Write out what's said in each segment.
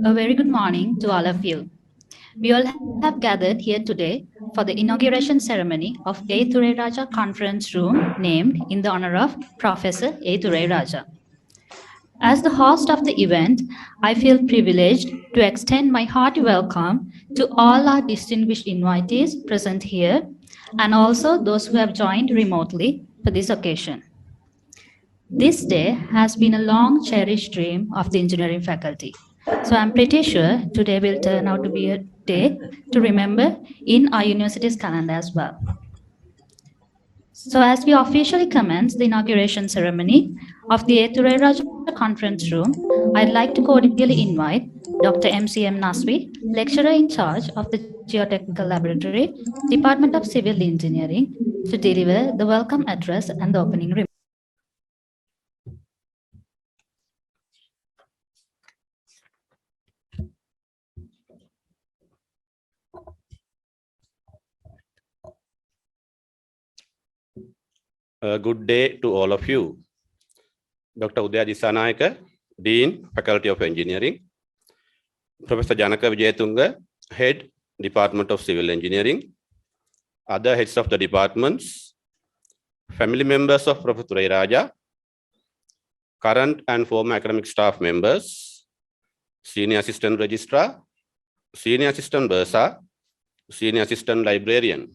A very good morning to all of you. We all have gathered here today for the inauguration ceremony of A. Thurairajah Conference Room named in the honor of Professor A. Thurairajah. As the host of the event, I feel privileged to extend my hearty welcome to all our distinguished invitees present here and also those who have joined remotely for this occasion. This day has been a long cherished dream of the engineering faculty. So I'm pretty sure today will turn out to be a day to remember in our university's calendar as well. So as we officially commence the inauguration ceremony of the Thurairajah Conference Room, I'd like to cordially invite Dr. M.C.M. Naswi, lecturer in charge of the Geotechnical Laboratory, Department of Civil Engineering, to deliver the welcome address and the opening remarks. Good day to all of you. Dr. Thurairajah, Dean, Faculty of Engineering. Professor Janaka Vijayatunga, Head, Department of Civil Engineering. Other heads of the departments. Family members of Professor Thurairajah. Current and former academic staff members. Senior Assistant Registrar. Senior Assistant Bursa. Senior Assistant Librarian.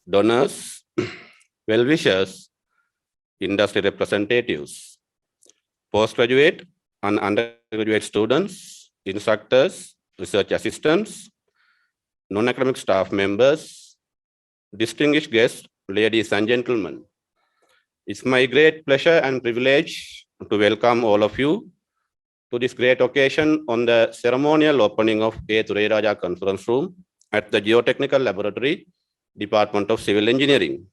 Donors. Well-wishers, industry representatives, postgraduate and undergraduate students, instructors, research assistants, non-academic staff members, distinguished guests, ladies and gentlemen. It's my great pleasure and privilege to welcome all of you to this great occasion on the ceremonial opening of A. Thurairajah Conference Room at the Geotechnical Laboratory, Department of Civil Engineering.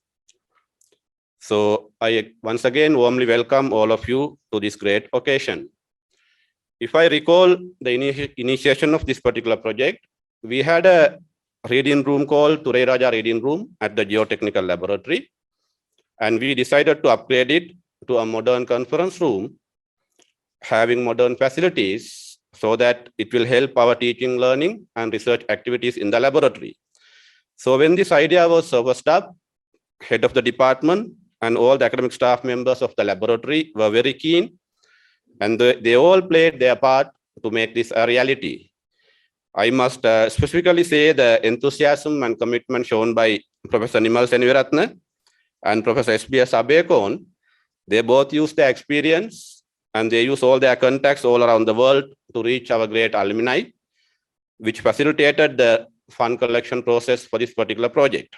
So I once again warmly welcome all of you to this great occasion. If I recall the initiation of this particular project, we had a reading room called Thurairajah Reading Room at the Geotechnical Laboratory, and we decided to upgrade it to a modern conference room, having modern facilities so that it will help our teaching, learning, and research activities in the laboratory. So when this idea was surfaced up, head of the department and all the academic staff members of the laboratory were very keen, and they all played their part to make this a reality. I must specifically say the enthusiasm and commitment shown by Professor Nimal Seniviratne and Professor S.B.S. Abekon. They both use their experience and they use all their contacts all around the world to reach our great alumni, which facilitated the fund collection process for this particular project.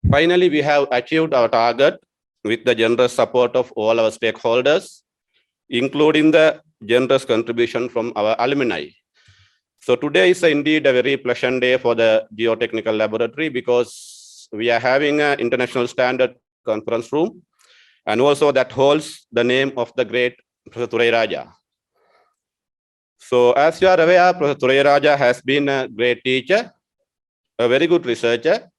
Finally, we have achieved our target with the generous support of all our stakeholders, including the generous contribution from our alumni. So today is indeed a very pleasant day for the Geotechnical Laboratory because we are having an international standard conference room, and also that holds the name of the great Professor Thurairajah. So as you are aware, Professor Thurairajah has been a great teacher, a very good researcher,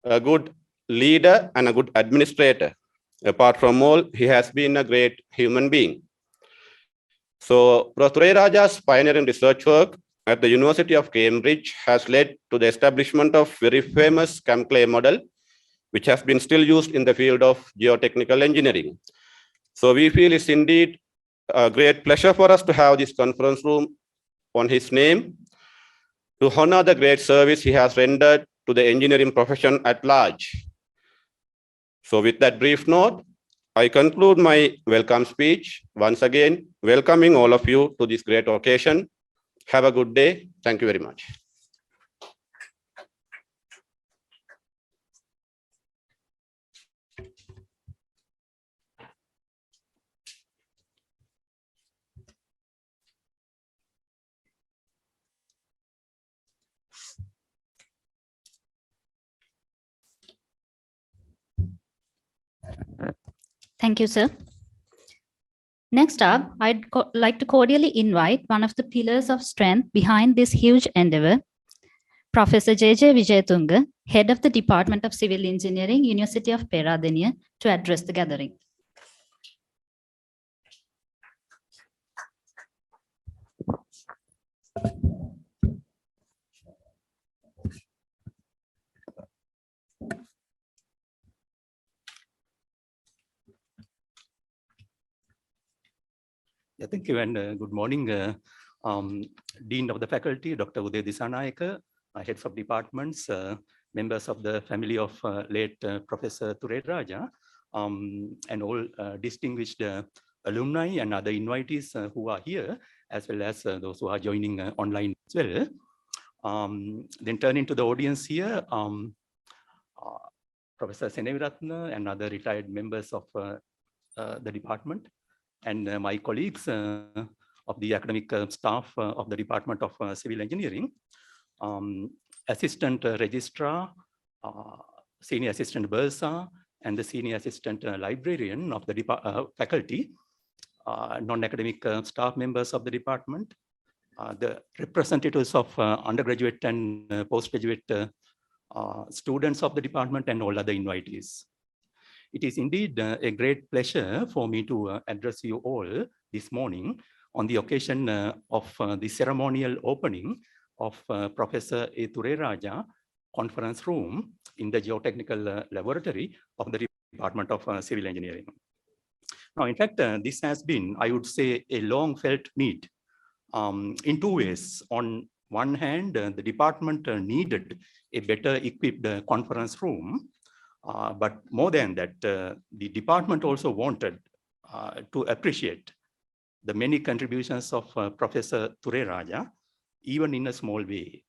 a good leader, and a good administrator. Apart from all, he has been a great human being. So Professor Thurairajah's pioneering research work at the University of Cambridge has led to the establishment of very famous CAM-CLAY model, which has been still used in the field of geotechnical engineering. So we feel it's indeed a great pleasure for us to have this conference room on his name to honor the great service he has rendered to the engineering profession at large. So with that brief note, I conclude my welcome speech, once again, welcoming all of you to this great occasion. Have a good day. Thank you very much. Thank you, sir. Next up, I'd like to cordially invite one of the pillars of strength behind this huge endeavor, Professor J.J. Vijayatunga, Head of the Department of Civil Engineering, University of Peradeniya, to address the gathering. Yeah, thank you, and good morning, Dean of the Faculty, Dr. Uday Disanayake, heads of departments, members of the family of late Professor Thurairajah, and all distinguished alumni and other invitees who are here, as well as those who are joining online as well. Then turning to the audience here, Professor Seneviratna and other retired members of the department, and my colleagues of the academic staff of the Department of Civil Engineering, Assistant Registrar, Senior Assistant Bursar, and the Senior Assistant Librarian of the faculty, non-academic staff members of the department, the representatives of undergraduate and postgraduate students of the department, and all other invitees. It is indeed a great pleasure for me to address you all this morning on the occasion of the ceremonial opening of Professor A. Thurairajah conference room in the Geotechnical Laboratory of the Department of Civil Engineering. Now, in fact, this has been, I would say, a long felt need in two ways. On one hand, the department needed a better equipped conference room. But more than that, the department also wanted to appreciate the many contributions of Professor Thurairajah, even in a small way.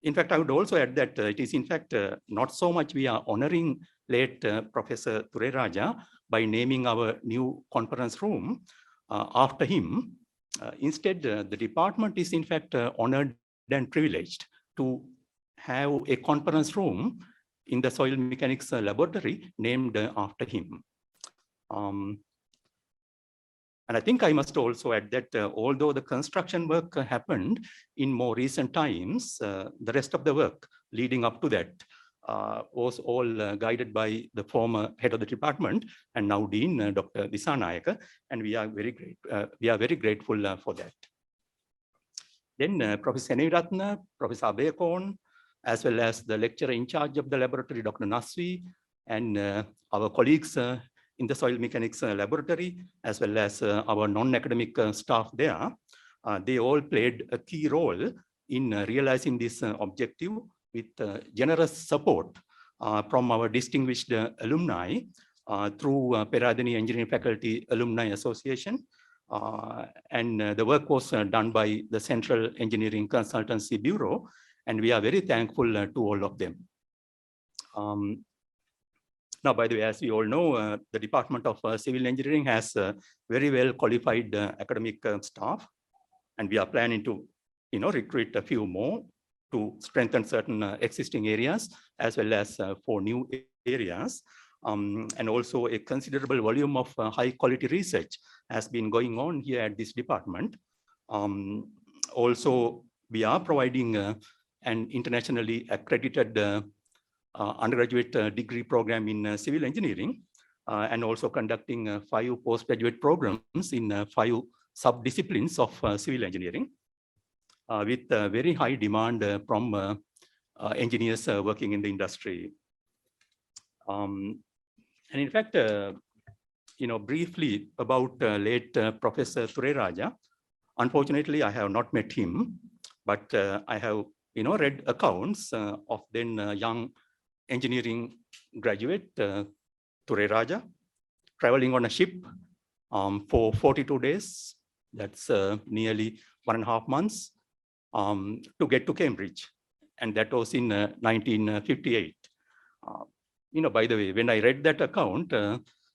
In fact, I would also add that it is in fact not so much we are honoring late Professor Thurairajah by naming our new conference room after him. Instead, the department is in fact honored and privileged to have a conference room in the soil mechanics laboratory named after him. And I think I must also add that although the construction work happened in more recent times, the rest of the work leading up to that was all guided by the former head of the department and now Dean, Dr. Disanayake, and we are very grateful for that. Then Professor Seneviratna, Professor Abeyakon, as well as the lecturer in charge of the laboratory, Dr. Naswi, and our colleagues in the soil mechanics laboratory, as well as our non-academic staff there, they all played a key role in realizing this objective with generous support from our distinguished alumni through Peradeniya Engineering Faculty Alumni Association. And the work was done by the Central Engineering Consultancy Bureau, and we are very thankful to all of them. Now, by the way, as we all know, the Department of Civil Engineering has very well qualified academic staff, and we are planning to, recruit a few more to strengthen certain existing areas, as well as for new areas. And also a considerable volume of high quality research has been going on here at this department. Also, we are providing an internationally accredited undergraduate degree program in civil engineering, and also conducting 5 postgraduate programs in 5 sub-disciplines of civil engineering, with very high demand from engineers working in the industry. And in fact, briefly about late Professor Thurairajah. Unfortunately, I have not met him, but I have read accounts of then young engineering graduate Thurairajah traveling on a ship for 42 days. That's nearly 1.5 months to get to Cambridge, and that was in 1958. By the way, when I read that account,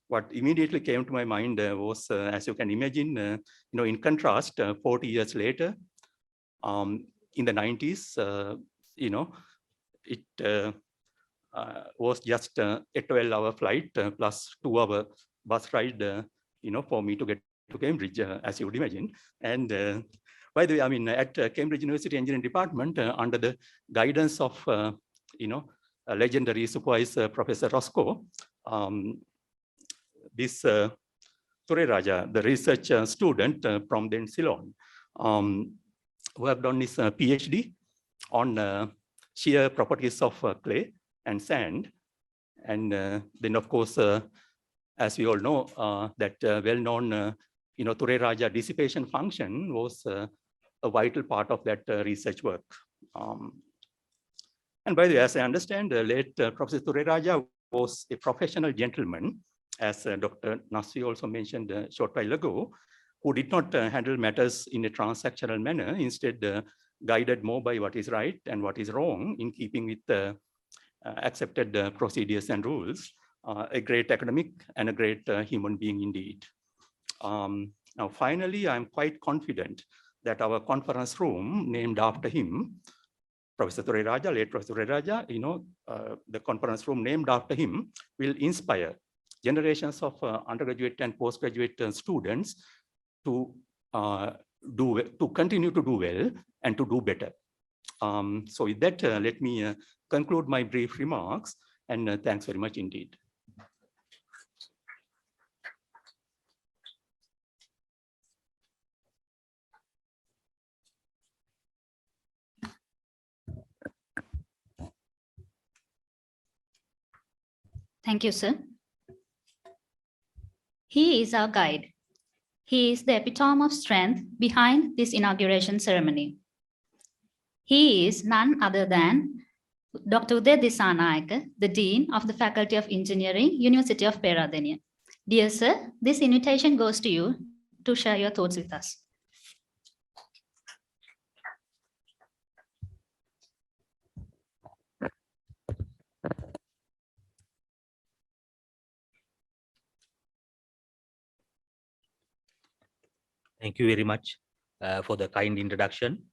what immediately came to my mind was, as you can imagine, in contrast, 40 years later, in the 90s, it was just a 12-hour flight plus 2-hour bus ride, for me to get to Cambridge, as you would imagine. And by the way, at Cambridge University Engineering Department, under the guidance of, a legendary supervisor, Professor Roscoe, this Thurairajah, the research student from then Ceylon, worked on his PhD on shear properties of clay and sand. And then, of course, as we all know, that well-known Thurairajah dissipation function was a vital part of that research work. And by the way, as I understand, the late Professor Thurairajah was a professional gentleman, as Dr. Nasvi also mentioned a short while ago, who did not handle matters in a transactional manner, instead guided more by what is right and what is wrong in keeping with accepted procedures and rules. A great academic and a great human being indeed. Now, finally, I'm quite confident that our conference room named after him, Professor Thurairajah, late Professor Thurairajah, the conference room named after him will inspire generations of undergraduate and postgraduate students to continue to do well and to do better. So with that, let me conclude my brief remarks, and thanks very much indeed. Thank you, sir. He is our guide. He is the epitome of strength behind this inauguration ceremony. He is none other than Dr. Uday Disanayake, the Dean of the Faculty of Engineering, University of Peradeniya. Dear sir, this invitation goes to you to share your thoughts with us. Thank you very much for the kind introduction.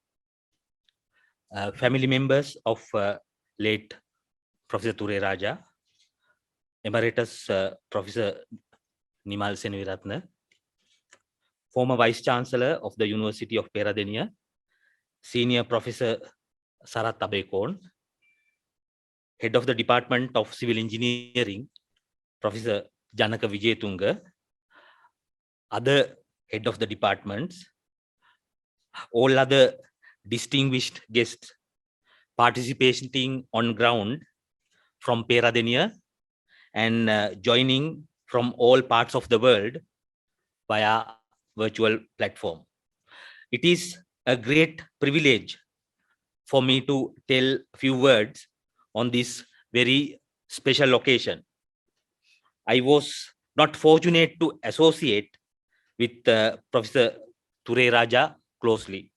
Family members of late Professor Thurairajah, Emeritus Professor Nimal Senaviratne, former Vice Chancellor of the University of Peradeniya, Senior Professor Sarath Abekon, Head of the Department of Civil Engineering, Professor Janaka Wijetunga, other Head of the departments, all other distinguished guests participating on ground from Peradeniya and joining from all parts of the world via virtual platform. It is a great privilege for me to tell a few words on this very special occasion. I was not fortunate to associate with Professor Thurairajah closely.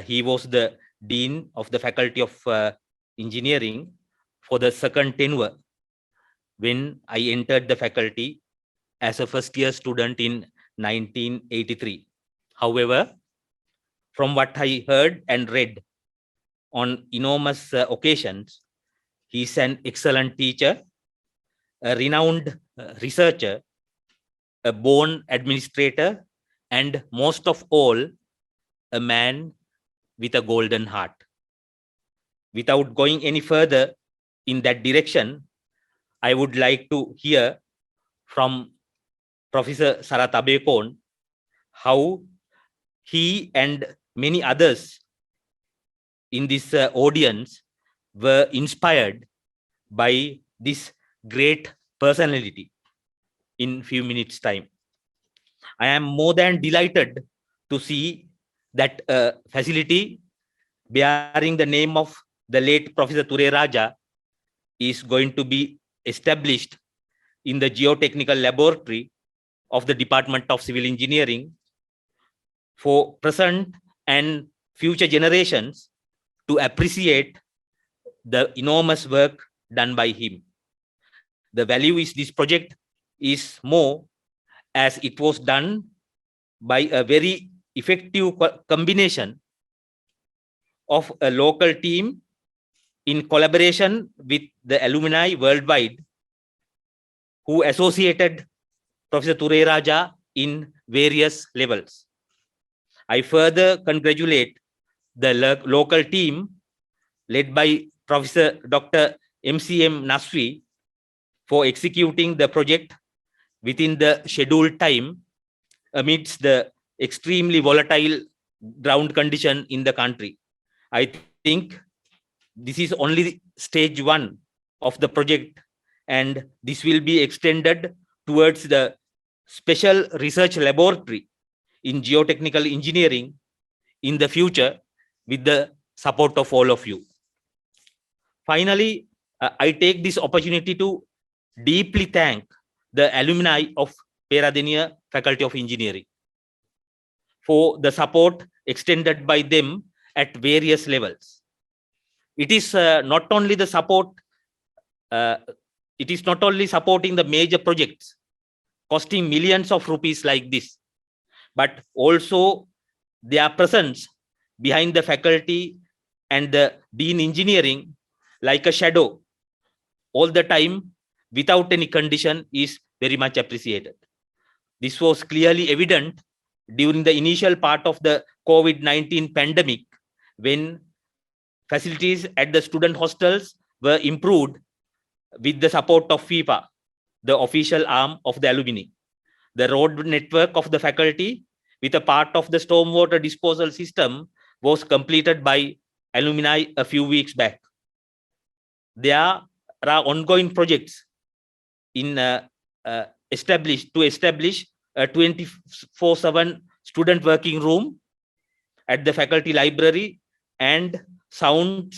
He was the Dean of the Faculty of Engineering for the second tenure when I entered the faculty as a first-year student in 1983. However, from what I heard and read on enormous occasions, he is an excellent teacher, a renowned researcher, a born administrator, and most of all, a man with a golden heart. Without going any further in that direction, I would like to hear from Professor Sarath Abekon how he and many others in this audience were inspired by this great personality in few minutes time. I am more than delighted to see that facility bearing the name of the late Professor Thurairajah is going to be established in the Geotechnical Laboratory of the Department of Civil Engineering for present and future generations to appreciate the enormous work done by him. The value is this project is more as it was done by a very effective combination of a local team in collaboration with the alumni worldwide who associated Professor Thurairajah in various levels. I further congratulate the local team led by Professor Dr. MCM Nasvi for executing the project within the scheduled time amidst the extremely volatile ground condition in the country. I think this is only stage one of the project, and this will be extended towards the special research laboratory in geotechnical engineering in the future with the support of all of you. Finally, I take this opportunity to deeply thank the alumni of Peradeniya Faculty of Engineering for the support extended by them at various levels. It is not only the support, it is not only supporting the major projects costing millions of rupees like this, but also their presence behind the faculty and the dean engineering like a shadow all the time without any condition is very much appreciated. This was clearly evident during the initial part of the COVID-19 pandemic, when facilities at the student hostels were improved with the support of FIFA, the official arm of the alumni. The road network of the faculty with a part of the stormwater disposal system was completed by alumni a few weeks back. There are ongoing projects in establish a 24/7 student working room at the faculty library and sound,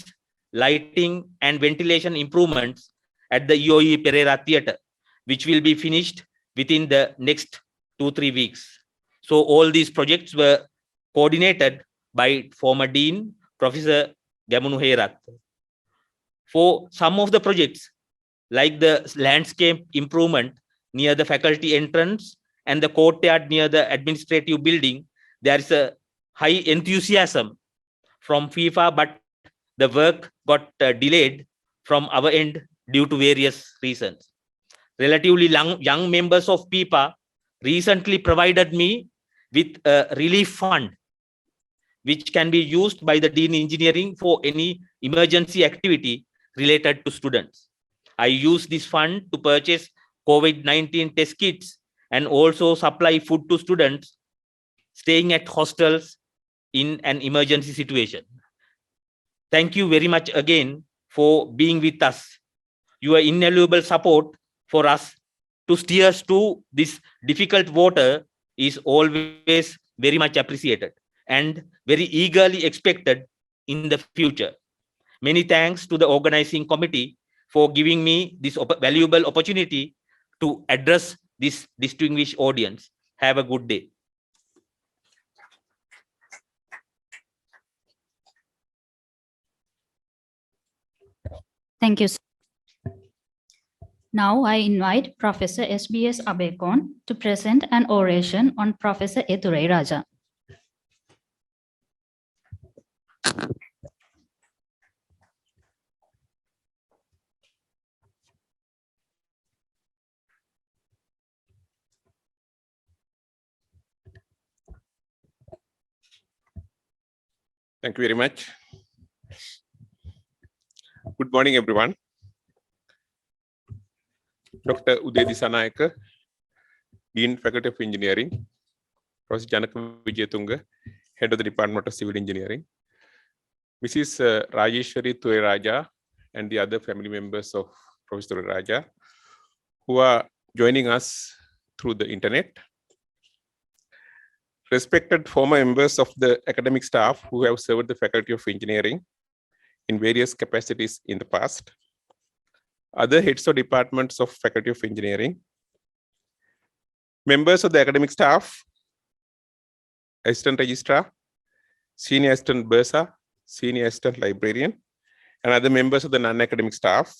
lighting and ventilation improvements at the EOE Pereira Theatre, which will be finished within the next 2-3 weeks. So all these projects were coordinated by former Dean, Professor Gamunu Herat. For some of the projects, like the landscape improvement near the faculty entrance and the courtyard near the administrative building, there is a high enthusiasm from FIFA, but the work got delayed from our end due to various reasons. Relatively young members of FIFA recently provided me with a relief fund, which can be used by the Dean Engineering for any emergency activity related to students. I use this fund to purchase COVID-19 test kits and also supply food to students staying at hostels in an emergency situation. Thank you very much again for being with us. Your invaluable support for us to steer us through this difficult water is always very much appreciated and very eagerly expected in the future. Many thanks to the organizing committee for giving me this valuable opportunity to address this distinguished audience. Have a good day. Thank you. Now I invite Professor SBS Abekon to present an oration on Professor A. Thurairajah. Thank you very much. Good morning, everyone. Dr. Uday Disanayaka, Dean, Faculty of Engineering, Professor Janaka Vijayatunga, Head of the Department of Civil Engineering, Mrs. Rajeshwari Thurairajah, and the other family members of Professor Thurairajah, who are joining us through the internet. Respected former members of the academic staff who have served the Faculty of Engineering in various capacities in the past, other heads of departments of Faculty of Engineering, members of the academic staff, assistant registrar, senior assistant bursar, senior assistant librarian, and other members of the non-academic staff,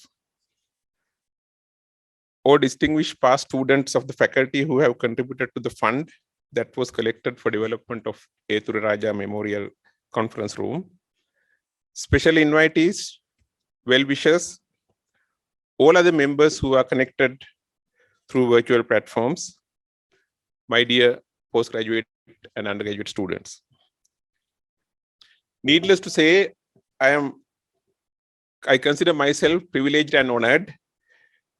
or distinguished past students of the faculty who have contributed to the fund that was collected for development of A. Thurairajah Memorial Conference Room, special invitees, well-wishers, all other members who are connected through virtual platforms, my dear postgraduate and undergraduate students. Needless to say, I consider myself privileged and honored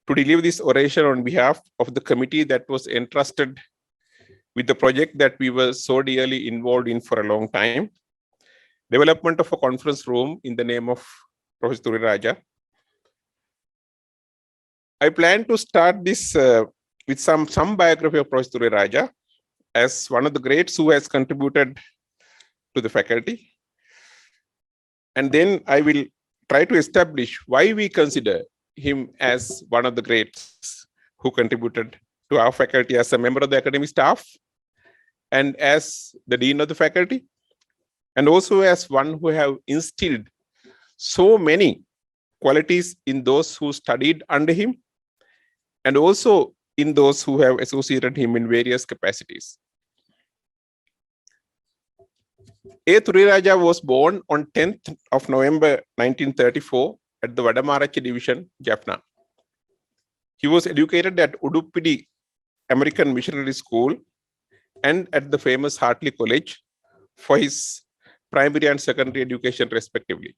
to deliver this oration on behalf of the committee that was entrusted with the project that we were so dearly involved in for a long time, development of a conference room in the name of Professor Thurairajah. I plan to start this with some biography of Professor Thurairajah as one of the greats who has contributed to the faculty. And then I will try to establish why we consider him as one of the greats who contributed to our faculty as a member of the academic staff and as the dean of the faculty, and also as one who have instilled so many qualities in those who studied under him and also in those who have associated him in various capacities. A. Thurairajah was born on 10th of November 1934 at the Vadamarachi Division, Jaffna. He was educated at Uduppidi American Missionary School and at the famous Hartley College for his primary and secondary education respectively.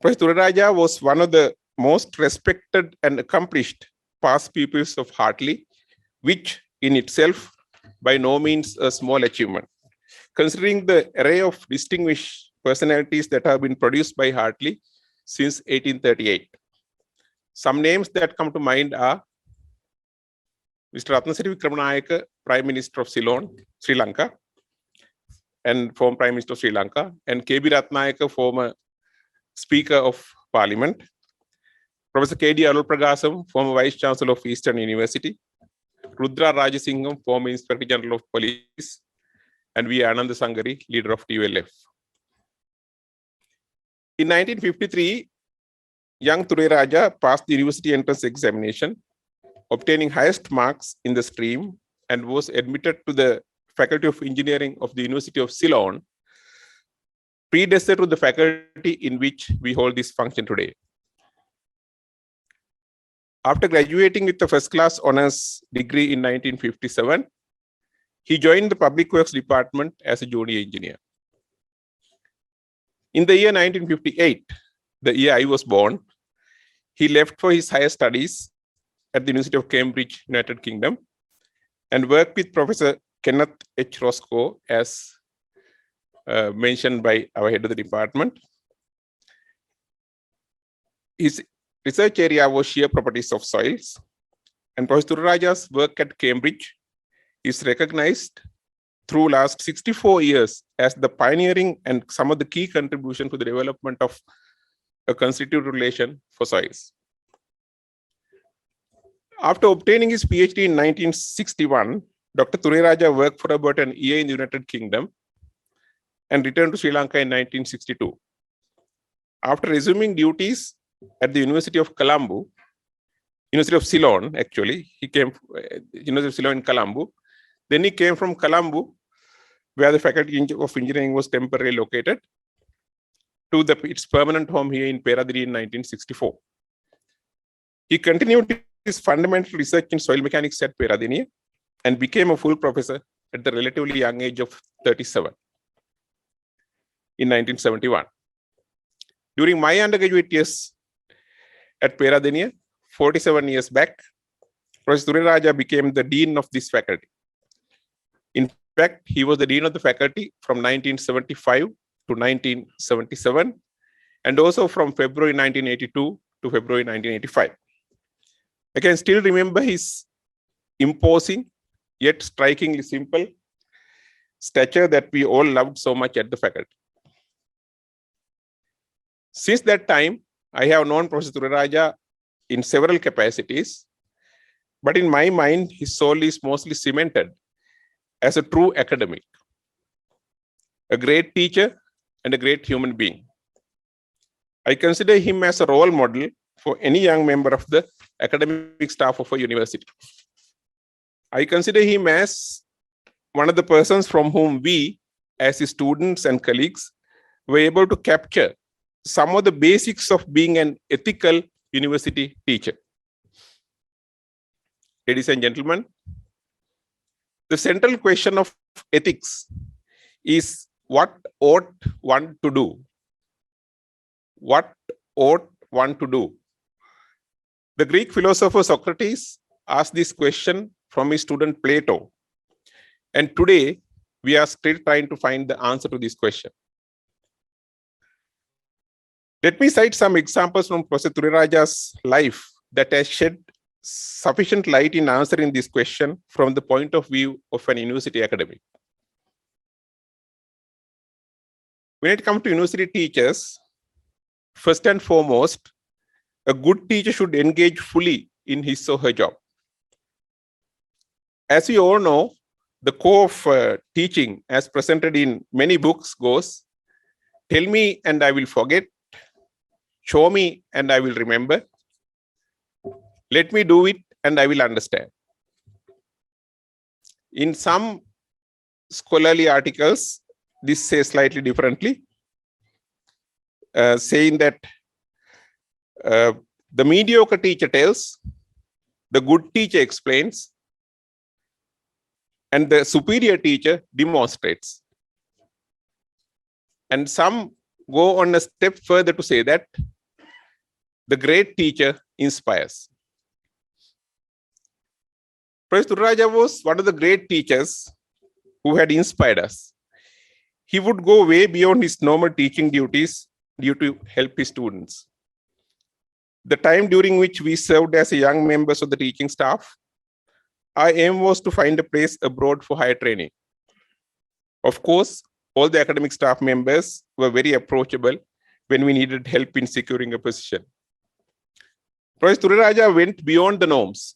Professor Thurairajah was one of the most respected and accomplished past pupils of Hartley, which in itself by no means a small achievement, considering the array of distinguished personalities that have been produced by Hartley since 1838. Some names that come to mind are Mr. Ratnasiri Vikramanayake, Prime Minister of Ceylon, Sri Lanka, and former Prime Minister of Sri Lanka, and K.B. Ratnayake, former Speaker of Parliament, Professor K.D. Arulpragasam, former Vice Chancellor of Eastern University, Rudra Rajasingham, former Inspector General of Police, and V. Ananda Sangari, leader of TULF. In 1953, young Thurairajah passed the university entrance examination, obtaining highest marks in the stream, and was admitted to the Faculty of Engineering of the University of Ceylon, predecessor to the faculty in which we hold this function today. After graduating with a first-class honors degree in 1957, he joined the Public Works Department as a junior engineer. In the year 1958, the year I was born, he left for his higher studies at the University of Cambridge, United Kingdom, and worked with Professor Kenneth H. Roscoe, as mentioned by our head of the department. His research area was shear properties of soils, and Professor Thurairajah's work at Cambridge is recognized through last 64 years as the pioneering and some of the key contribution to the development of a constitutive relation for soils. After obtaining his PhD in 1961, Dr. Thurairajah worked for about an year in the United Kingdom and returned to Sri Lanka in 1962. After resuming duties at the University of Colombo, University of Ceylon, actually, he came, University of Ceylon in Colombo. Then he came from Colombo, where the Faculty of Engineering was temporarily located, to its permanent home here in Peradeniya in 1964. He continued his fundamental research in soil mechanics at Peradeniya and became a full professor at the relatively young age of 37 in 1971. During my undergraduate years at Peradeniya, 47 years back, Professor Thurairajah became the dean of this faculty. In fact, he was the dean of the faculty from 1975 to 1977, and also from February 1982 to February 1985. I can still remember his imposing yet strikingly simple stature that we all loved so much at the faculty. Since that time, I have known Professor Thurairajah in several capacities, but in my mind, his soul is mostly cemented as a true academic, a great teacher, and a great human being. I consider him as a role model for any young member of the academic staff of a university. I consider him as one of the persons from whom we, as his students and colleagues, were able to capture some of the basics of being an ethical university teacher. Ladies and gentlemen, the central question of ethics is what ought one to do? What ought one to do? The Greek philosopher Socrates asked this question from his student Plato. And today, we are still trying to find the answer to this question. Let me cite some examples from Professor Thurairajah's life that has shed sufficient light in answering this question from the point of view of an university academic. When it comes to university teachers, first and foremost, a good teacher should engage fully in his or her job. As we all know, the core of teaching as presented in many books goes, tell me and I will forget, show me and I will remember, let me do it and I will understand. In some scholarly articles, this says slightly differently, saying that the mediocre teacher tells, the good teacher explains, and the superior teacher demonstrates. And some go on a step further to say that the great teacher inspires. Professor Thurairajah was one of the great teachers who had inspired us. He would go way beyond his normal teaching duties due to help his students. The time during which we served as young members of the teaching staff, our aim was to find a place abroad for higher training. Of course, all the academic staff members were very approachable when we needed help in securing a position. Professor Thurairajah went beyond the norms.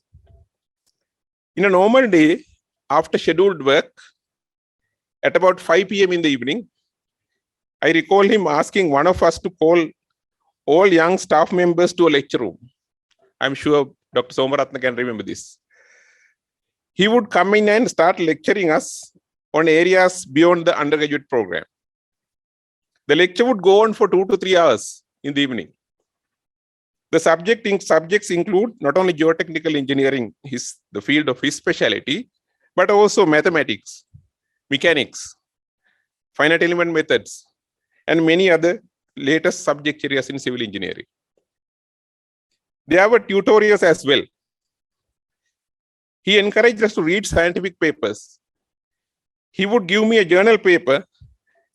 In a normal day, after scheduled work, at about 5 p.m. in the evening, I recall him asking one of us to call all young staff members to a lecture room. I'm sure Dr. Somaratna can remember this. He would come in and start lecturing us on areas beyond the undergraduate program. The lecture would go on for 2 to 3 hours in the evening. The subjects include not only geotechnical engineering, the field of his specialty, but also mathematics, mechanics, finite element methods, and many other latest subject areas in civil engineering. There were tutorials as well. He encouraged us to read scientific papers. He would give me a journal paper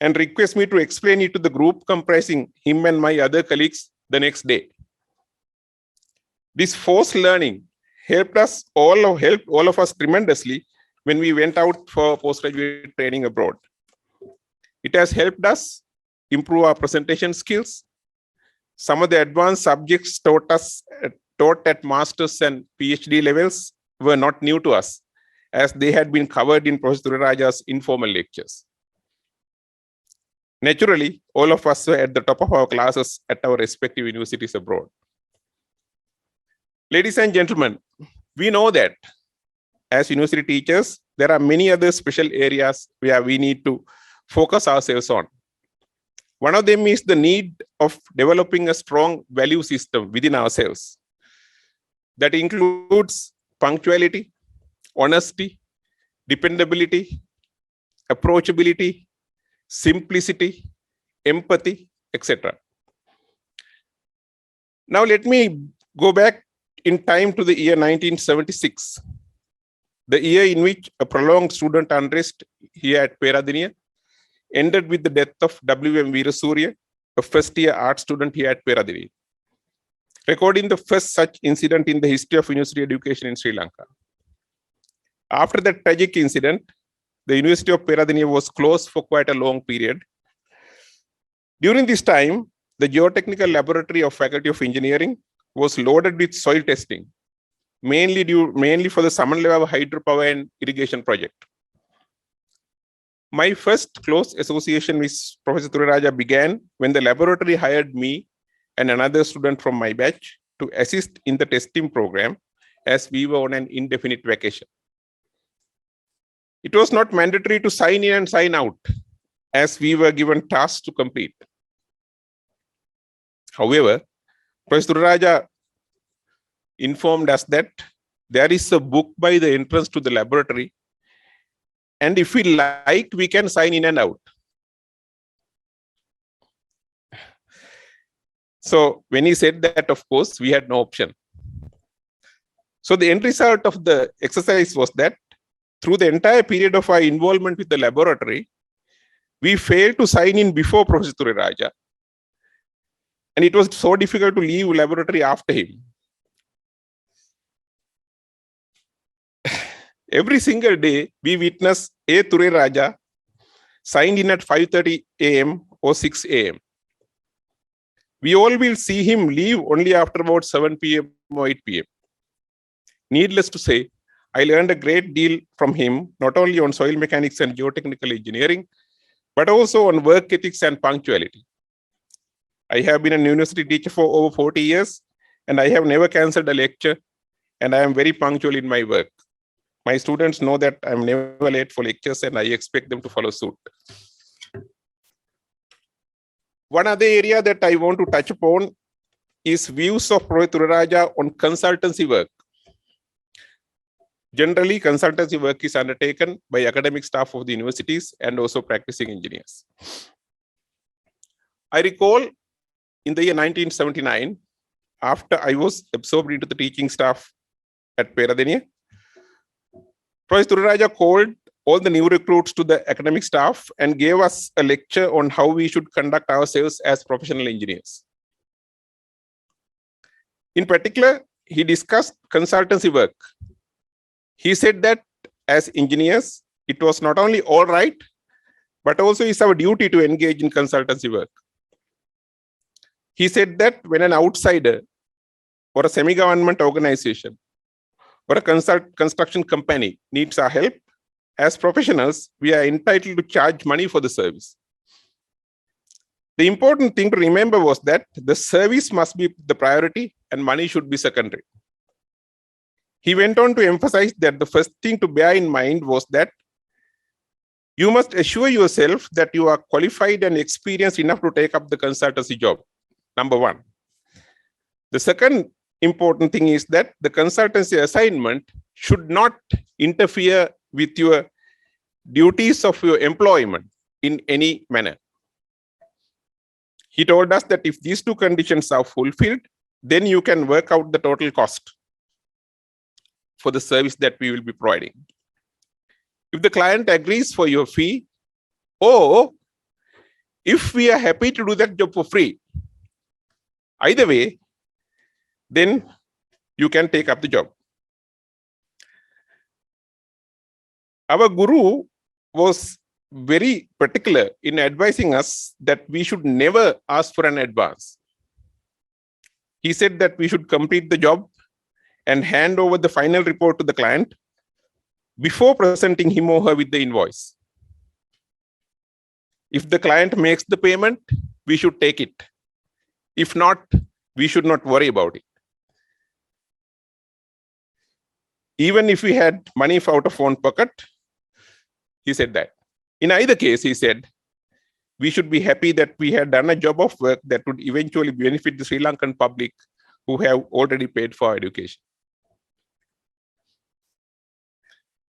and request me to explain it to the group comprising him and my other colleagues the next day. This forced learning helped all of us tremendously when we went out for postgraduate training abroad. It has helped us improve our presentation skills. Some of the advanced subjects taught at master's and PhD levels were not new to us, as they had been covered in Professor Thurairajah's informal lectures. Naturally, all of us were at the top of our classes at our respective universities abroad. Ladies and gentlemen, we know that as university teachers, there are many other special areas where we need to focus ourselves on. One of them is the need of developing a strong value system within ourselves. That includes punctuality, honesty, dependability, approachability, simplicity, empathy, etc. Now let me go back in time to the year 1976, the year in which a prolonged student unrest here at Peradeniya ended with the death of W.M. Veerasurya, a first-year art student here at Peradeniya, recording the first such incident in the history of university education in Sri Lanka. After that tragic incident, the University of Peradeniya was closed for quite a long period. During this time, the geotechnical laboratory of Faculty of Engineering was loaded with soil testing, mainly for the Samanleva hydropower and irrigation project. My first close association with Professor Thurairajah began when the laboratory hired me and another student from my batch to assist in the testing program as we were on an indefinite vacation. It was not mandatory to sign in and sign out, as we were given tasks to complete. However, Professor Thurairajah informed us that there is a book by the entrance to the laboratory, and if we like, we can sign in and out. So when he said that, of course, we had no option. So the end result of the exercise was that through the entire period of our involvement with the laboratory, we failed to sign in before Professor Thurairajah. And it was so difficult to leave laboratory after him. Every single day, we witness A. Thurairajah signed in at 5:30 a.m. or 6 a.m. We all will see him leave only after about 7 p.m. or 8 p.m. Needless to say, I learned a great deal from him, not only on soil mechanics and geotechnical engineering, but also on work ethics and punctuality. I have been a university teacher for over 40 years, and I have never cancelled a lecture, and I am very punctual in my work. My students know that I'm never late for lectures, and I expect them to follow suit. One other area that I want to touch upon is views of Professor Thurairajah on consultancy work. Generally, consultancy work is undertaken by academic staff of the universities and also practicing engineers. I recall in the year 1979, after I was absorbed into the teaching staff at Peradeniya, Professor Thurairajah called all the new recruits to the academic staff and gave us a lecture on how we should conduct ourselves as professional engineers. In particular, he discussed consultancy work. He said that as engineers, it was not only all right, but also it's our duty to engage in consultancy work. He said that when an outsider or a semi-government organization or a construction company needs our help, as professionals, we are entitled to charge money for the service. The important thing to remember was that the service must be the priority and money should be secondary. He went on to emphasize that the first thing to bear in mind was that you must assure yourself that you are qualified and experienced enough to take up the consultancy job. Number one. The second important thing is that the consultancy assignment should not interfere with your duties of your employment in any manner. He told us that if these two conditions are fulfilled, then you can work out the total cost for the service that we will be providing. If the client agrees for your fee, or if we are happy to do that job for free, either way, then you can take up the job. Our guru was very particular in advising us that we should never ask for an advance. He said that we should complete the job and hand over the final report to the client before presenting him or her with the invoice. If the client makes the payment, we should take it. If not, we should not worry about it. Even if we had money out of one pocket, he said that. In either case, he said, we should be happy that we had done a job of work that would eventually benefit the Sri Lankan public who have already paid for education.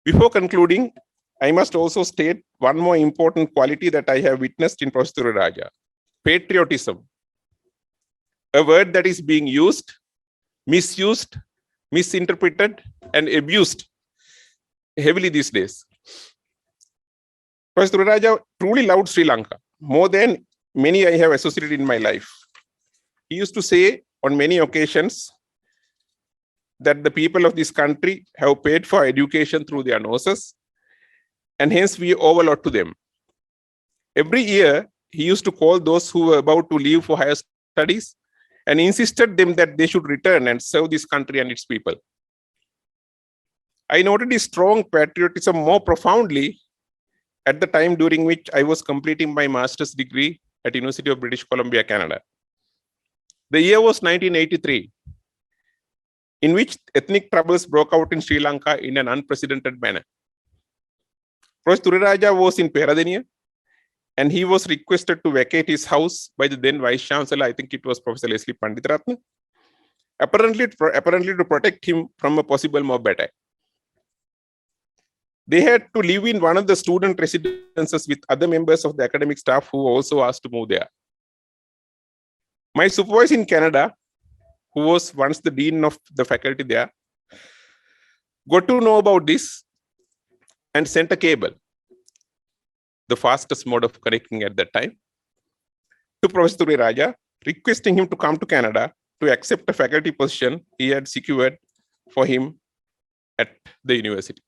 Before concluding, I must also state one more important quality that I have witnessed in Professor Thurairajah: patriotism. A word that is being used, misused, misinterpreted, and abused heavily these days. Professor Thurairajah truly loved Sri Lanka, more than many I have associated in my life. He used to say on many occasions that the people of this country have paid for education through their noses, and hence we owe a lot to them. Every year, he used to call those who were about to leave for higher studies and insisted them that they should return and serve this country and its people. I noted his strong patriotism more profoundly at the time during which I was completing my master's degree at University of British Columbia, Canada. The year was 1983, in which ethnic troubles broke out in Sri Lanka in an unprecedented manner. Professor Thurairajah was in Peradeniya, and he was requested to vacate his house by the then Vice Chancellor, I think it was Professor Leslie Panditratna, apparently to protect him from a possible mob attack. They had to live in one of the student residences with other members of the academic staff who also asked to move there. My supervisor in Canada, who was once the dean of the faculty there, got to know about this and sent a cable, the fastest mode of connecting at that time, to Professor Thurairajah, requesting him to come to Canada to accept a faculty position he had secured for him at the university.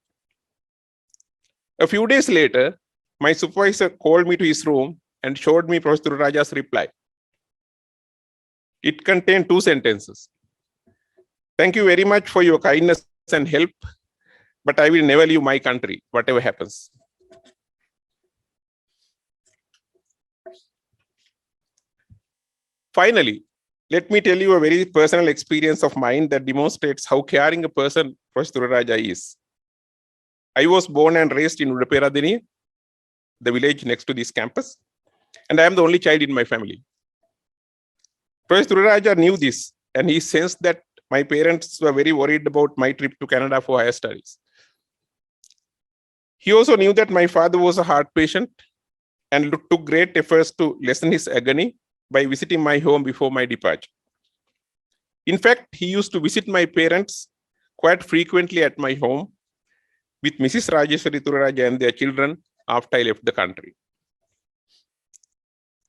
A few days later, my supervisor called me to his room and showed me Professor Thurairajah's reply. It contained 2 sentences. Thank you very much for your kindness and help, but I will never leave my country, whatever happens. Finally, let me tell you a very personal experience of mine that demonstrates how caring a person Professor Thurairajah is. I was born and raised in Peradeniya, the village next to this campus, and I am the only child in my family. Professor Thurairajah knew this, and he sensed that my parents were very worried about my trip to Canada for higher studies. He also knew that my father was a heart patient and took great efforts to lessen his agony by visiting my home before my departure. In fact, he used to visit my parents quite frequently at my home with Mrs. Rajeshwari Thurairajah and their children after I left the country,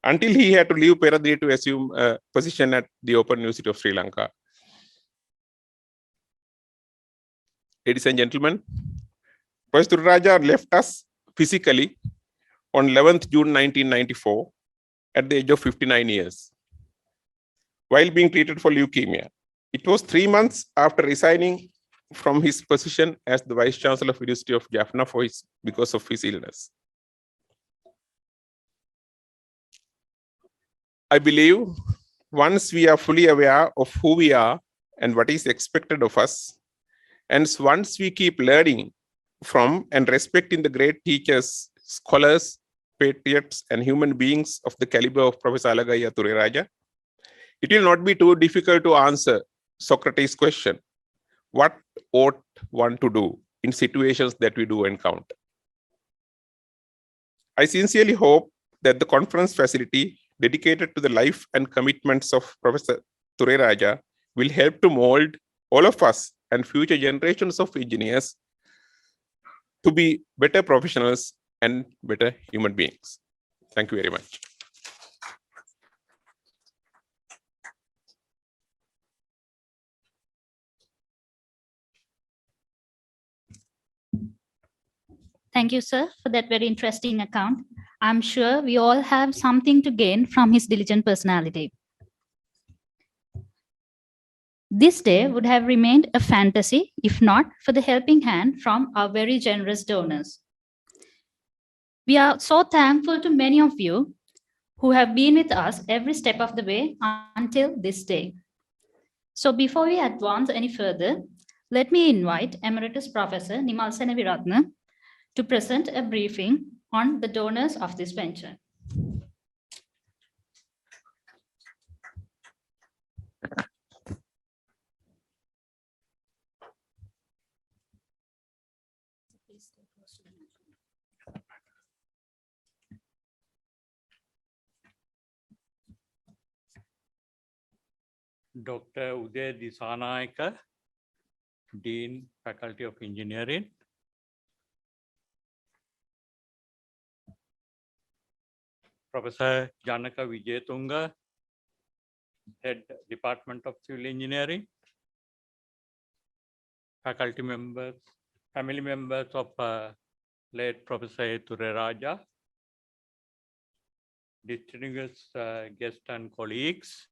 until he had to leave Peradeniya to assume a position at the Open University of Sri Lanka. Ladies and gentlemen, Professor Thurairajah left us physically on 11th June 1994 at the age of 59 years while being treated for leukemia. It was 3 months after resigning from his position as the Vice Chancellor of the University of Jaffna because of his illness. I believe once we are fully aware of who we are and what is expected of us, and once we keep learning from and respecting the great teachers, scholars, patriots, and human beings of the caliber of Professor Alagaya Thurairajah, it will not be too difficult to answer Socrates' question, what ought one to do in situations that we do encounter? I sincerely hope that the conference facility dedicated to the life and commitments of Professor Thurairajah will help to mold all of us and future generations of engineers to be better professionals and better human beings. Thank you very much. Thank you, sir, for that very interesting account. I'm sure we all have something to gain from his diligent personality. This day would have remained a fantasy if not for the helping hand from our very generous donors. We are so thankful to many of you who have been with us every step of the way until this day. So before we advance any further, let me invite Emeritus Professor Nimal Senaviratne to present a briefing on the donors of this venture. Dr. Uday Disanayaka, Dean, Faculty of Engineering. Professor Janaka Vijayatunga, Head, Department of Civil Engineering. Faculty members, family members of late Professor Thurairajah, distinguished guests and colleagues,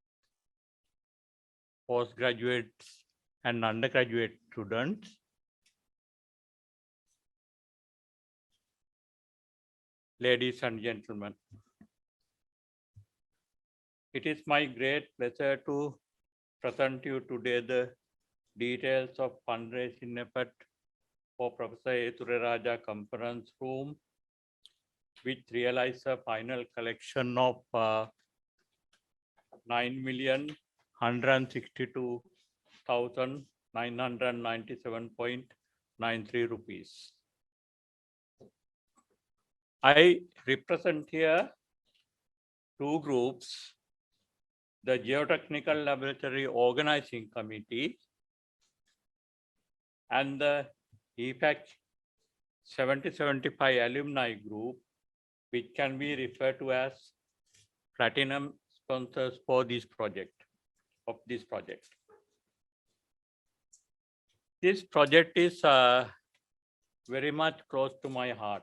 postgraduates and undergraduate students, ladies and gentlemen. It is my great pleasure to present you today the details of fundraising effort for Professor Thurairajah Conference Room, which realized a final collection of 9,162,997.93 rupees. I represent here two groups, the Geotechnical Laboratory Organizing Committee and the EFAC 7075 alumni group, which can be referred to as platinum sponsors for this project, This project is very much close to my heart.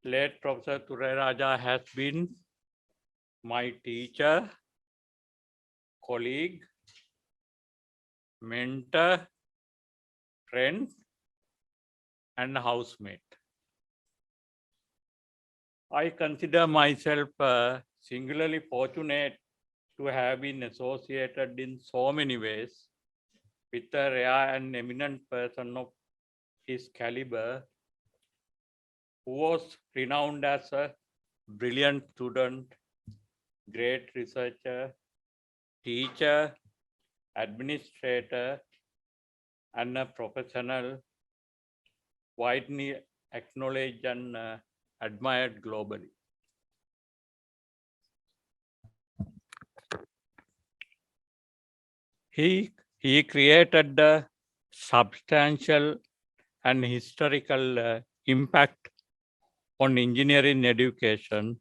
Late Professor Thurairajah has been my teacher, colleague, mentor, friend, and housemate. I consider myself singularly fortunate to have been associated in so many ways with a rare and eminent person of his caliber, who was renowned as a brilliant student, great researcher, teacher, administrator, and a professional widely acknowledged and admired globally. He created a substantial and historical impact on engineering education,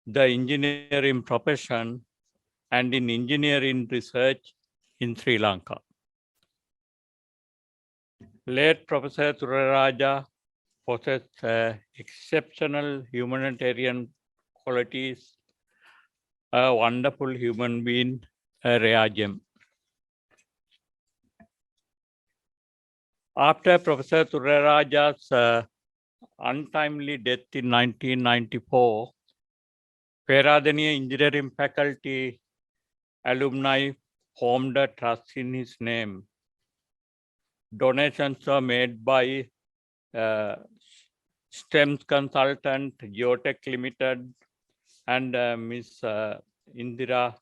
the engineering profession, and in engineering research in Sri Lanka. Late Professor Thurairajah possessed exceptional humanitarian qualities, a wonderful human being, a rare gem. After Professor Thurairajah's untimely death in 1994, Peradeniya engineering faculty alumni formed a trust in his name. Donations were made by STEMS Consultant, Geotech Limited, and Ms. Indira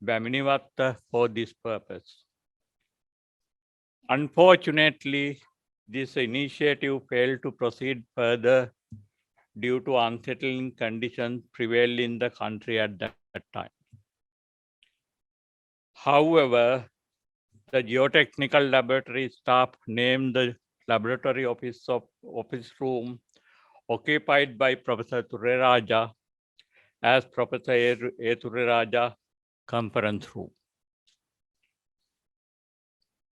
Baminivat for this purpose. Unfortunately, this initiative failed to proceed further due to unsettling conditions prevailing in the country at that time. However, the geotechnical laboratory staff named the laboratory office room occupied by Professor Thurairajah as Professor A. Thurairajah Conference Room.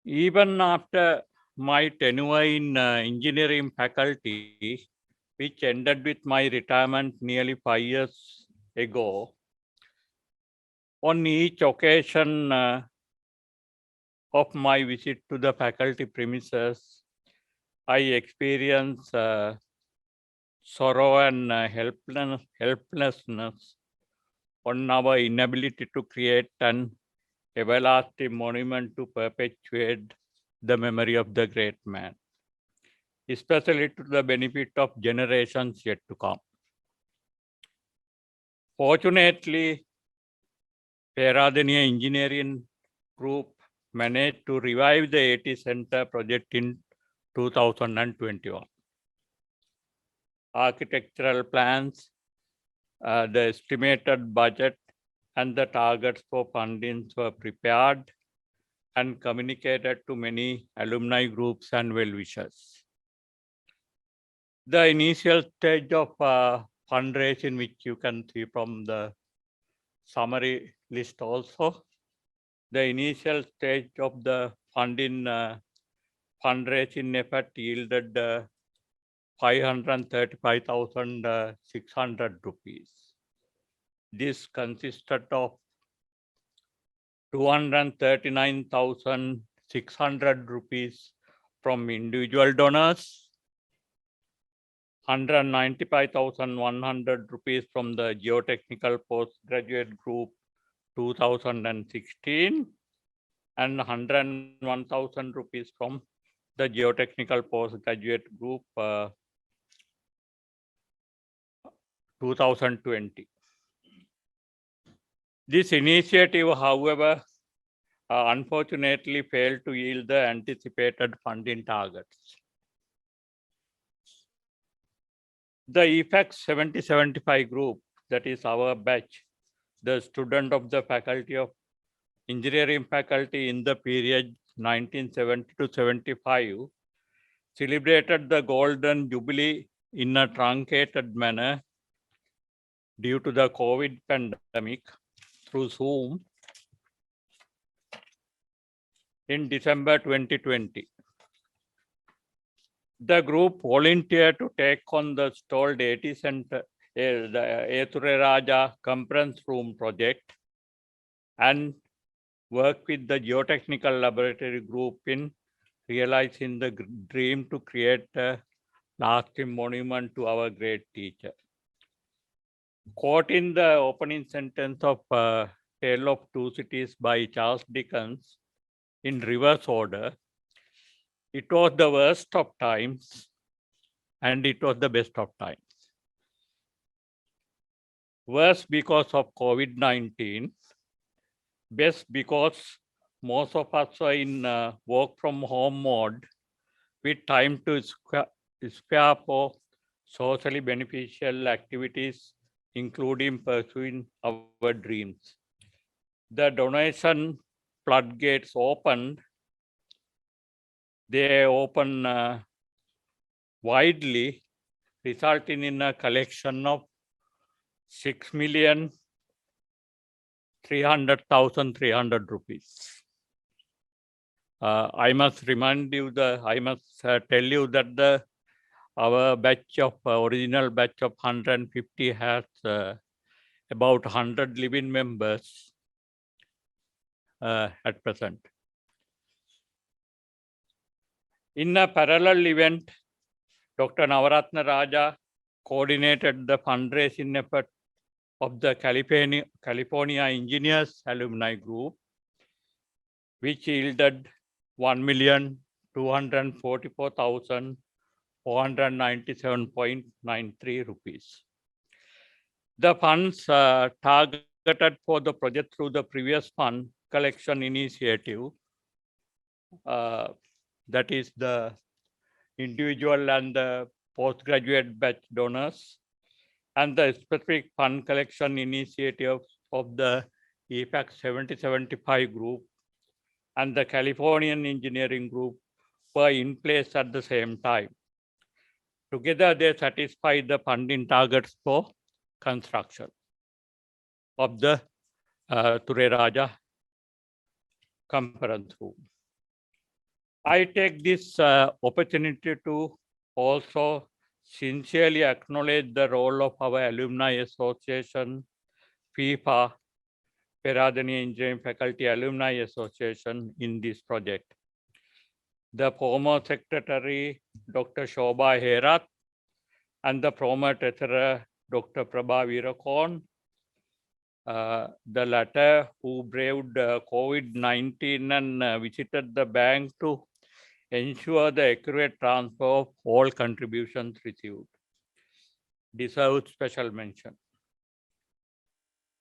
Even after my tenure in engineering faculty, which ended with my retirement nearly 5 years ago, on each occasion of my visit to the faculty premises, I experienced sorrow and helplessness on our inability to create an everlasting monument to perpetuate the memory of the great man, especially to the benefit of generations yet to come. Fortunately, Peradeniya Engineering Group managed to revive the AT Center project in 2021. Architectural plans, the estimated budget, and the targets for fundings were prepared and communicated to many alumni groups and well-wishers. The initial stage of fundraising, which you can see from the summary list also, the initial stage of the funding fundraising effort yielded 535,600 rupees. This consisted of 239,600 rupees from individual donors, 195,100 rupees from the Geotechnical Postgraduate Group 2016, and 101,000 rupees from the Geotechnical Postgraduate Group 2020. This initiative, however, unfortunately failed to yield the anticipated funding targets. The EFAC 7075 group, that is our batch, the student of the Faculty of Engineering faculty in the period 1970 to 75, celebrated the Golden Jubilee in a truncated manner due to the COVID pandemic through Zoom in December 2020. The group volunteered to take on the stalled 80 center, the Thurairajah conference room project, and work with the geotechnical laboratory group in realizing the dream to create a lasting monument to our great teacher. Quoting the opening sentence of Tale of Two Cities by Charles Dickens in reverse order, it was the worst of times and it was the best of times. Worst because of COVID-19, best because most of us are in work from home mode with time to spare for socially beneficial activities, including pursuing our dreams. The donation floodgates opened. They open widely, resulting in a collection of 6,300,300 rupees. I must remind you I must tell you that our batch of original batch of 150 has about 100 living members at present. In a parallel event, Dr. Thurairajah coordinated the fundraising effort of the California Engineers Alumni Group, which yielded 1,244,497.93 rupees. The funds targeted for the project through the previous fund collection initiative, that is the individual and the postgraduate batch donors, and the specific fund collection initiative of the EFAC 7075 group and the Californian Engineering Group were in place at the same time. Together, they satisfy the funding targets for construction of the Thurairajah conference room. I take this opportunity to also sincerely acknowledge the role of our Alumni Association, FIFA, Peradeniya Engineering Faculty Alumni Association in this project. The former secretary, Dr. Shobha Herath, and the former treasurer, Dr. Prabha Veerakorn, the latter who braved COVID-19 and visited the bank to ensure the accurate transfer of all contributions received, deserves special mention.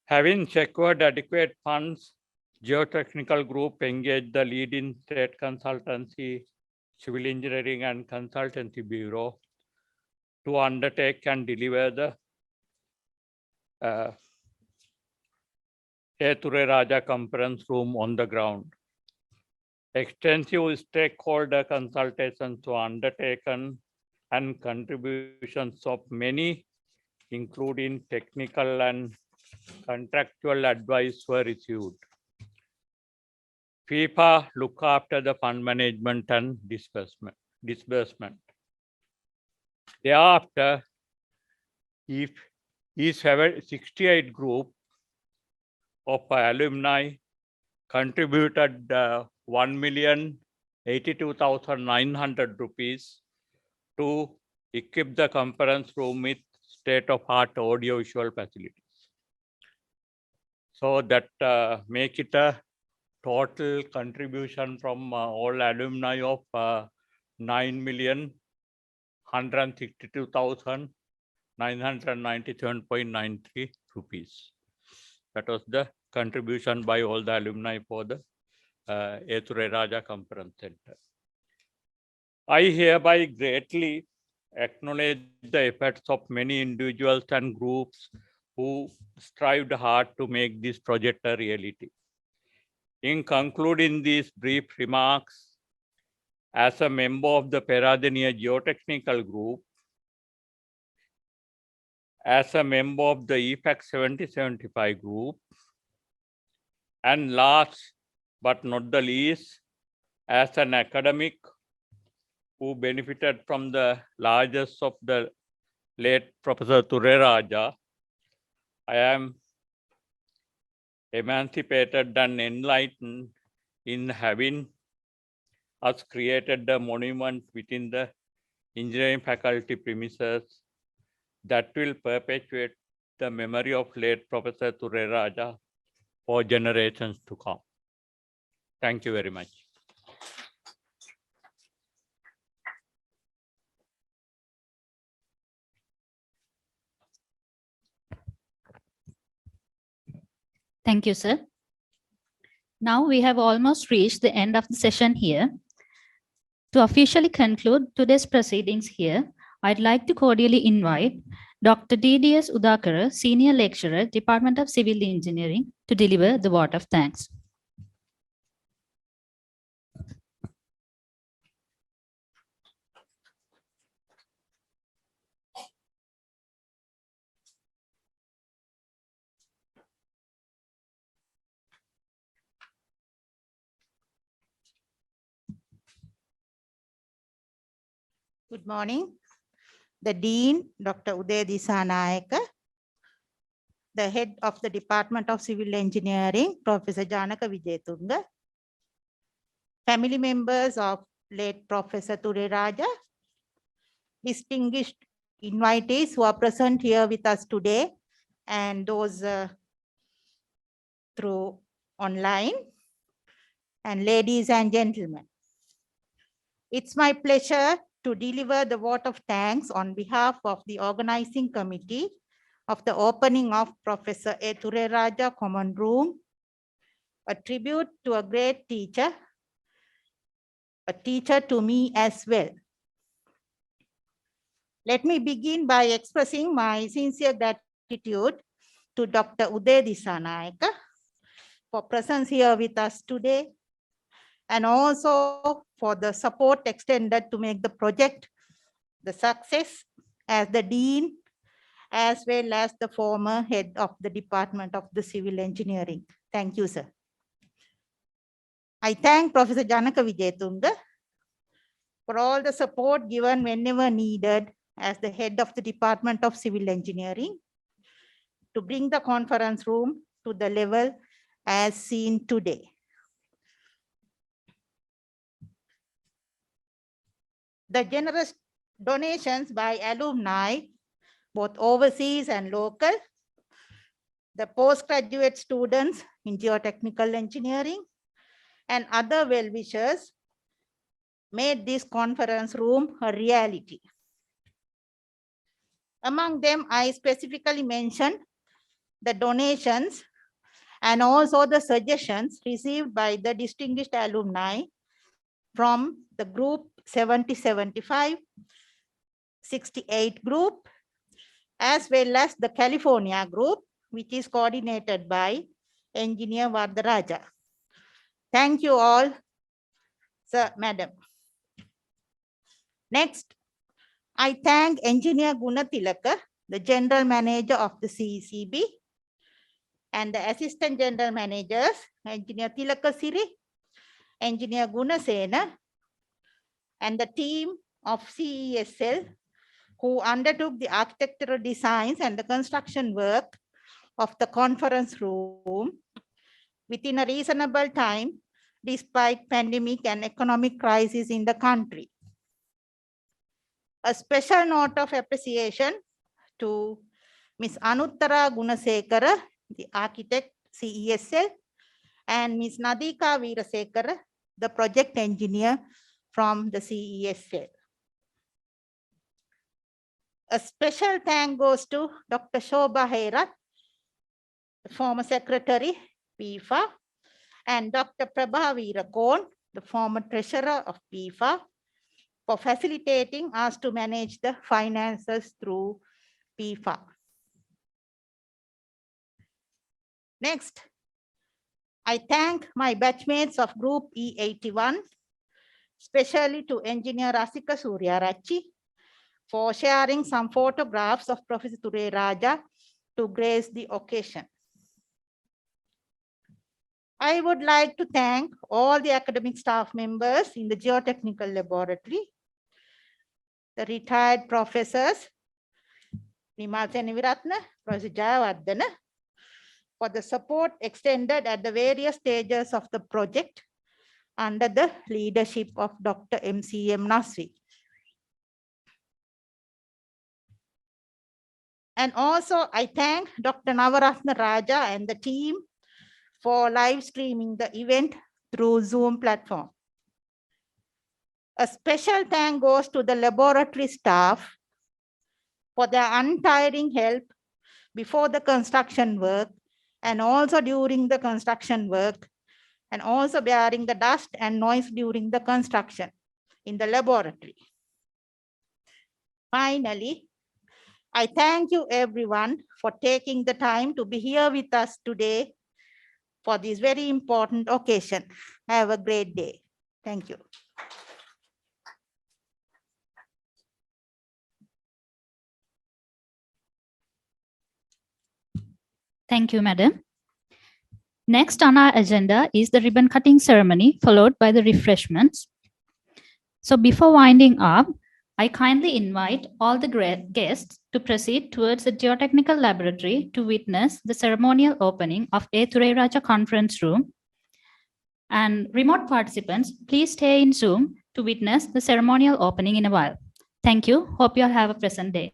Having secured adequate funds, Geotechnical Group engaged the leading state consultancy, Civil Engineering and Consultancy Bureau to undertake and deliver the Thurairajah conference room on the ground. Extensive stakeholder consultations were undertaken and contributions of many, including technical and contractual advice, were received. FIFA look after the fund management and disbursement. Thereafter, E68 group of alumni contributed 1,082,900 rupees to equip the conference room with state-of-art audiovisual facilities. So that make it a total contribution from all alumni of 9,162,997.93 rupees. That was the contribution by all the alumni for the Thurairajah Conference Center. I hereby greatly acknowledge the efforts of many individuals and groups who strived hard to make this project a reality. In concluding these brief remarks, as a member of the Peradeniya Geotechnical Group, as a member of the EFAC 7075 group, and last but not the least, as an academic who benefited from the largesse of the late Professor Thurairajah. I am emancipated and enlightened in having us created a monument within the engineering faculty premises that will perpetuate the memory of late Professor Thurairajah for generations to come. Thank you very much. Thank you, sir. Now we have almost reached the end of the session here. To officially conclude today's proceedings here, I'd like to cordially invite Dr. D.D.S. Udakara, Senior Lecturer, Department of Civil Engineering, to deliver the vote of thanks. Good morning. The Dean, Dr. Uday Disanayaka, the Head of the Department of Civil Engineering, Professor Janaka Wijetunga, family members of late Professor Thurairajah, distinguished invitees who are present here with us today, and those through online, and ladies and gentlemen. It's my pleasure to deliver the vote of thanks on behalf of the organizing committee of the opening of Professor A. Thurairajah Common Room, a tribute to a great teacher, a teacher to me as well. Let me begin by expressing my sincere gratitude to Dr. Uday Disanayaka for presence here with us today, and also for the support extended to make the project the success as the Dean, as well as the former head of the Department of the Civil Engineering. Thank you, sir. I thank Professor Janaka Wijetunga for all the support given whenever needed as the head of the Department of Civil Engineering to bring the conference room to the level as seen today. The generous donations by alumni, both overseas and local, the postgraduate students in geotechnical engineering, and other well-wishers made this conference room a reality. Among them, I specifically mentioned the donations and also the suggestions received by the distinguished alumni from the group 7075, 68 group, as well as the California group, which is coordinated by Engineer Thurairajah. Thank you all, sir, madam. Next, I thank Engineer Gunathilaka, the General Manager of the CECB, and the Assistant General Managers, Engineer Tilaka Siri, Engineer Gunasena, and the team of CESL who undertook the architectural designs and the construction work of the conference room within a reasonable time, despite pandemic and economic crisis in the country. A special note of appreciation to Ms. Anuttara Gunasekara, the architect, CESL, and Ms. Nadika Veerasekara, the project engineer from the CESL. A special thank goes to Dr. Shobha Hairat, the former secretary, PIFA, and Dr. Prabha Veerakon, the former treasurer of PIFA, for facilitating us to manage the finances through PIFA. Next, I thank my batchmates of Group E81, especially to Engineer Rasika Thurairajah, for sharing some photographs of Professor Thurairajah to grace the occasion. I would like to thank all the academic staff members in the geotechnical laboratory the retired professors, Nimal Seneviratne, Professor Jayawardena, for the support extended at the various stages of the project under the leadership of Dr. MCM Nasri. And also I thank Dr. Navaratna Raja and the team for live streaming the event through Zoom platform. A special thank goes to the laboratory staff for their untiring help before the construction work and also during the construction work, and also bearing the dust and noise during the construction in the laboratory. Finally, I thank you everyone for taking the time to be here with us today for this very important occasion. Have a great day. Thank you. Thank you, Madam. Next on our agenda is the ribbon cutting ceremony, followed by the refreshments. So before winding up, I kindly invite all the guests to proceed towards the geotechnical laboratory to witness the ceremonial opening of A. Thurairajah conference room. And remote participants, please stay in Zoom to witness the ceremonial opening in a while. Thank you. Hope you all have a pleasant day.